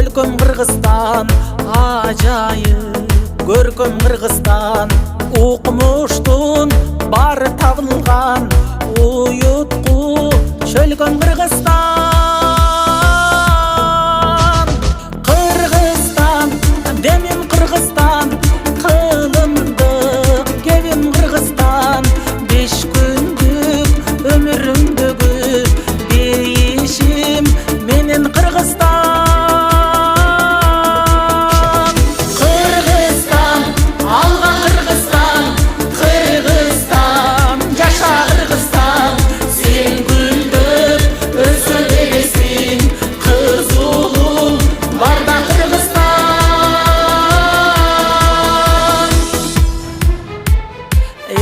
өлкөм Кыргызстан ажайып көркөм Кыргызстан укмуштун бары табылган уютку чөлкөм Кыргызстан Кыргызстан демим Кыргызстан кылымдык кебим Кыргызстан 5 күндүк өмүрүмдөгү дейишим менен Кыргызстан Кыргызстан алга Кыргызстан Кыргызстан жаша Кыргызстан сен гүлдөп өсө бересиң кыз уулуң барда Кыргызстан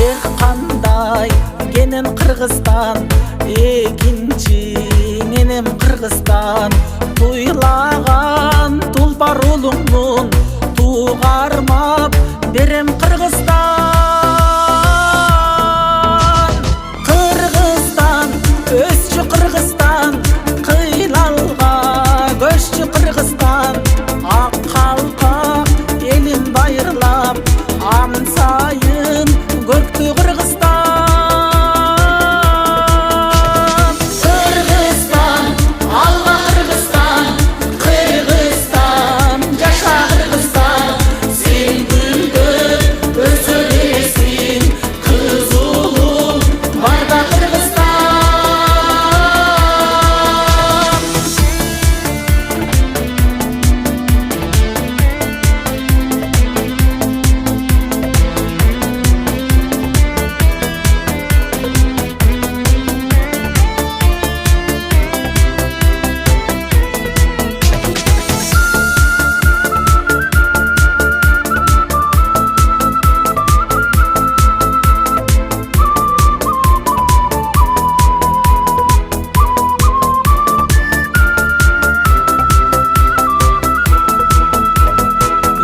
эх кандай кенен Кыргызстан экинчи менен Кыргызстан туйлаган тулпар уулуңмун тугармап берем Кыргызстан Кыргызстан өсчү Кыргызстан кыйлалга көччү Кыргызстан ак калпак элин байырлап ан сайын көктү Кыргызстан Кыргызстан алга Кыргызстан Кыргызстан жаша Кыргызстан сен гүлдөп өсө бересиң кыз уулуң барда Кыргызстан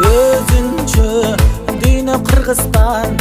өзүнчө дүйнө Кыргызстан